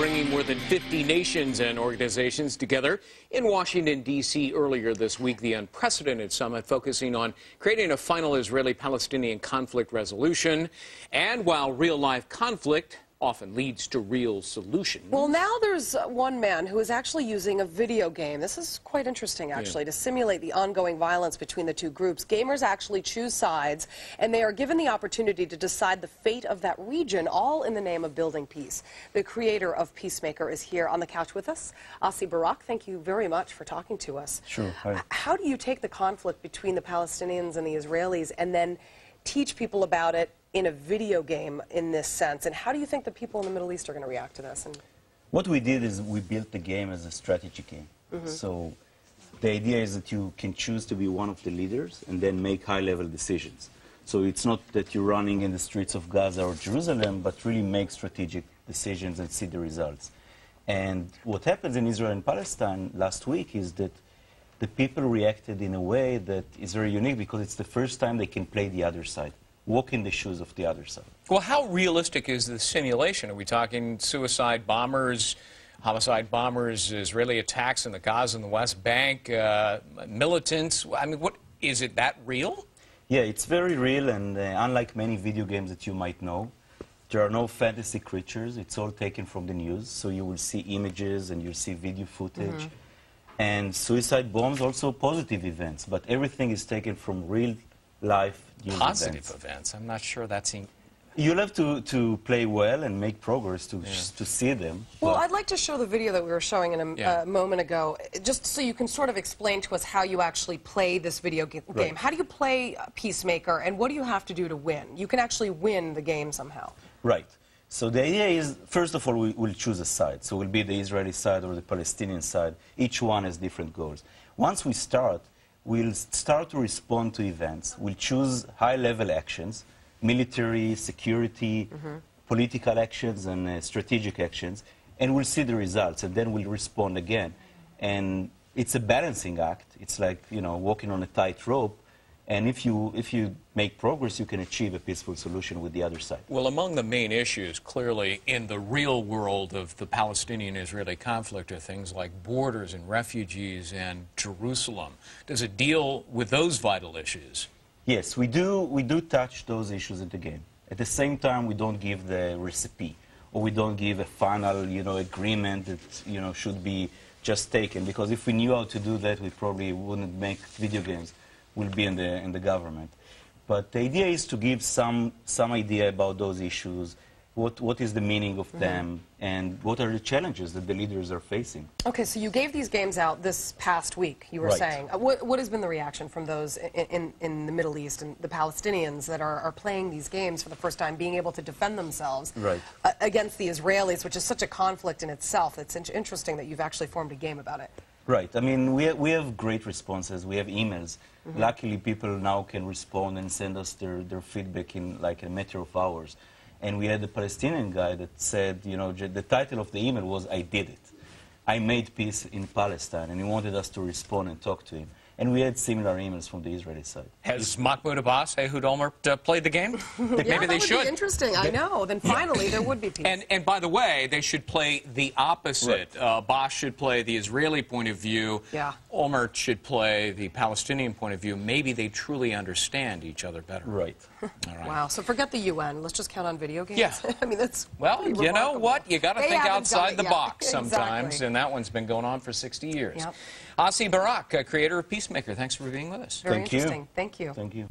bringing more than 50 nations and organizations together in Washington, D.C. earlier this week. The unprecedented summit focusing on creating a final Israeli-Palestinian conflict resolution. And while real-life conflict often leads to real solutions. Well, now there's one man who is actually using a video game. This is quite interesting, actually, to simulate the ongoing violence between the two groups. Gamers actually choose sides, and they are given the opportunity to decide the fate of that region, all in the name of building peace. The creator of PeaceMaker is here on the couch with us. Asi Barak, thank you very much for talking to us. Sure. Hi. How do you take the conflict between the Palestinians and the Israelis and then teach people about it in a video game in this sense? And how do you think the people in the Middle East are going to react to this? What we did is we built the game as a strategy game. So the idea is that you can choose to be one of the leaders and then make high-level decisions. So it's not that you're running in the streets of Gaza or Jerusalem, but really make strategic decisions and see the results. And what happens in Israel and Palestine last week is that the people reacted in a way that is very unique because it's the first time they can play the other side, walk in the shoes of the other side. Well, how realistic is the simulation? Are we talking suicide bombers, homicide bombers, Israeli attacks in the Gaza and the West Bank, militants? I mean, what is it that real? Yeah, it's very real, and unlike many video games that you might know, there are no fantasy creatures. It's all taken from the news, so you will see images and you'll see video footage. And suicide bombs, also positive events, but everything is taken from real-life news Positive events. I'm not sure that's... You'll have to play well and make progress to see them. Well, I'd like to show the video that we were showing in a moment ago, just so you can sort of explain to us how you actually play this video game. Right. How do you play PeaceMaker, and what do you have to do to win? You can actually win the game somehow. Right. So the idea is, first of all, we'll choose a side. So we'll be the Israeli side or the Palestinian side. Each one has different goals. Once we start, we'll start to respond to events. We'll choose high-level actions, military, security, political actions, and strategic actions, and we'll see the results, and then we'll respond again. And it's a balancing act. It's like, you know, walking on a tightrope. And if you make progress, you can achieve a peaceful solution with the other side. Well, among the main issues, clearly, in the real world of the Palestinian-Israeli conflict are things like borders and refugees and Jerusalem. Does it deal with those vital issues? Yes, we do touch those issues in the game. At the same time, we don't give the recipe, or we don't give a final, agreement that, should be just taken. Because if we knew how to do that, we probably wouldn't make video games. Will be in the government. But the idea is to give some idea about those issues, what is the meaning of them, and what are the challenges that the leaders are facing. Okay, so you gave these games out this past week, you were saying. What has been the reaction from those in the Middle East and the Palestinians that are playing these games for the first time, being able to defend themselves against the Israelis, which is such a conflict in itself? It's interesting that you've actually formed a game about it. Right. I mean, we have great responses. We have emails. Luckily, people now can respond and send us their feedback in like a matter of hours. And we had a Palestinian guy that said, the title of the email was, "I did it. I made peace in Palestine," and he wanted us to respond and talk to him. And we had similar emails from the Israeli side. Has Mahmoud Abbas, Ehud Olmert played the game? Maybe they should. That would be interesting. I know. Then finally there would be peace. And by the way, they should play the opposite. Abbas should play the Israeli point of view. Olmert should play the Palestinian point of view. Maybe they truly understand each other better. Right. All right. Wow. So forget the UN. Let's just count on video games. Yeah. I mean, that's well, you know what? You got to think outside the box sometimes, exactly. and that one's been going on for 60 years. Asi Barak, creator of PeaceMaker, thanks for being with us. Very interesting. Thank you. Thank you.